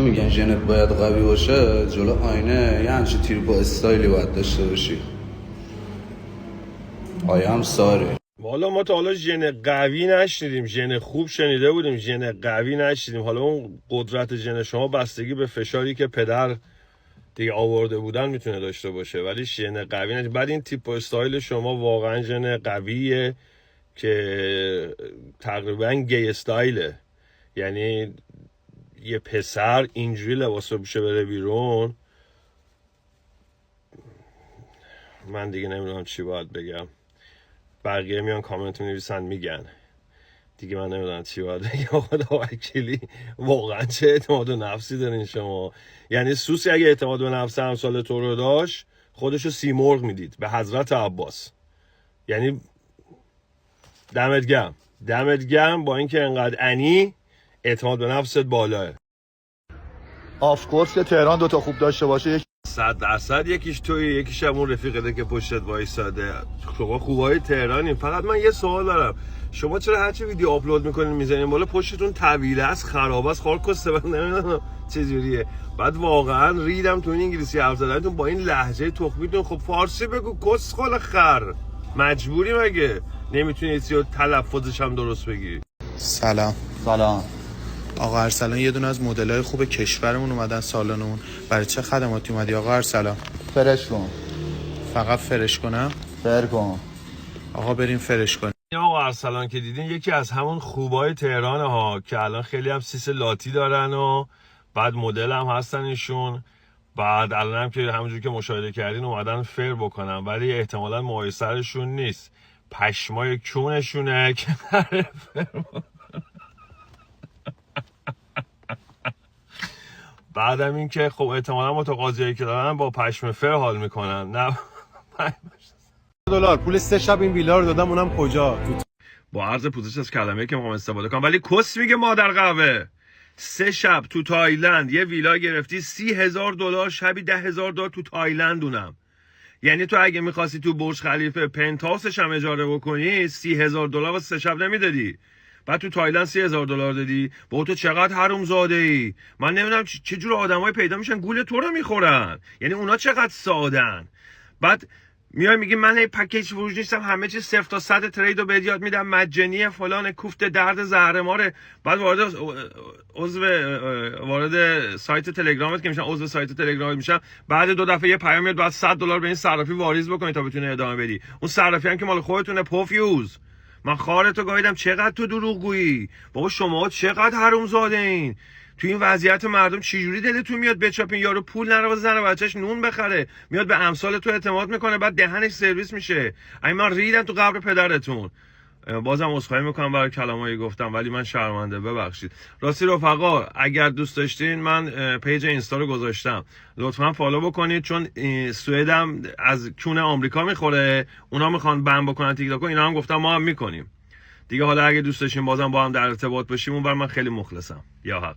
میگن ژنت باید قوی باشه، جلو آینه یه همچین تیر با استایلی باید داشته باشی. آیا هم ساری والا ما تا حالا ژن قوی نشنیدیم، ژن خوب شنیده بودیم، ژن قوی نشنیدیم. حالا اون قدرت ژن شما بستگی به فشاری که پدر دیگه آورده بودن میتونه داشته باشه، ولی ژن قوی نشنیدیم. بعد این تیپ و استایل شما واقعا ژن قویه که تقریبا گی استایله، یعنی یه پسر اینجوری لباس بپوشه بره بیرون. من دیگه نمیدونم چی باید بگم. بقیه میان کامنت می‌نویسن میگن دیگه، من نمیدونم چی باید بگم. خدا وکیلی واقعا چه اعتماد و نفسی دارین شما. یعنی سوسی اگه اعتماد به نفس امثال تو رو داشت خودشو سیمرغ میدید به حضرت عباس. یعنی دمت گرم با اینکه انقدر اعتماد به نفست بالاه. آف کورس که تهران دوتا خوب داشته باشه 100% یکیش توی، یکیش هم اون رفیقته که پشتت وایساده. شما خوبای تهرانین. فقط من یه سوال دارم، شما چرا هرچی ویدیو آپلود میکنین میزنین بالا پشتتون طویله است، خرابه است، خارکسته، من نمیدونم چجوریه. بعد واقعا ریدم تو این انگلیسی حرف زدنتون با این لهجه تخمیتون. خب فارسی بگو کسخل خر، مجبوری مگه؟ نمیتونی یه تلفظش هم درست بگی؟ سلام. آقا ارسلان یه دونه از مدل‌های خوب کشورمون اومدن سالنمون. برای چه خدماتی اومدی آقا ارسلان؟ فرش کن. فقط فرش کنم؟ فر کن. آقا بریم فرش کنیم. آقا ارسلان که دیدین یکی از همون خوبای تهران ها که الان خیلی هم سیس لاتی دارن و بعد مدل هم هستن ایشون. بعد الان هم که همونجور که مشاهده کردین اومدن فر بکنن، ولی احتمالاً مایسرشون نیست، پشمای کونشونه که بعدم این که خب احتمالاً متقاضیایی که دارن با پشم فر حال میکنن. نه $، پول 3 شب این ویلا رو دادم، اونم کجا؟ با عرض پوزش از کلمه‌ای که میخوام استفاده کنم، ولی کس میگه مادر قهوه. 3 شب تو تایلند یه ویلا گرفتی، $30,000 شبی $10,000 تو تایلند اونم. یعنی تو اگه میخواستی تو برج خلیفه پنتهاوسش هم اجاره بکنی $30,000 واسه 3 شب نمیدادی، بعد تو تایلند $30,000 دادی. با تو چقدر حرومزاده ای. من نمیدونم چه جور آدمایی پیدا میشن گول تو رو میخورن. یعنی اونا چقدر سادن. بعد میای میگی من پکیج فروش نیستم، همه چیز 0 تا 100 ترید رو بهت یاد میدم، مجانیه فلان کوفت درد زهرماره. بعد وارد سایت تلگرامت که میشن، عضو سایت تلگرامت میشن، بعد 2 دفعه یه پیام میاد بعد $100 به این صرافی واریز بکنی تا بتونی ادامه بدی. اون صرافی هم که مال خودتونه پوفیوز. من خارتو گاییدم چقدر تو دروغ گویی. بابا شما چقدر حرومزاده این. تو این وضعیت مردم چجوری دلتون میاد بچاپین؟ یارو پول نره واسه زن و بچه‌ش نون بخره، میاد به امثال تو اعتماد میکنه، بعد دهنش سرویس میشه. من ریدم تو قبر پدرتون. بازم عذرخواهی میکنم برای کلامایی گفتم، ولی من شرمنده، ببخشید. راستی رفقا اگر دوست داشتین من پیج اینستا رو گذاشتم، لطفا فالو بکنید، چون سوئدم از کون آمریکا میخوره، اونا میخوان بند بکنن تیک تاک، اینا هم گفتم ما هم میکنیم دیگه. حالا اگه دوست داشتین بازم با هم در ارتباط باشیم، اون بر من خیلی مخلصم. یا حق.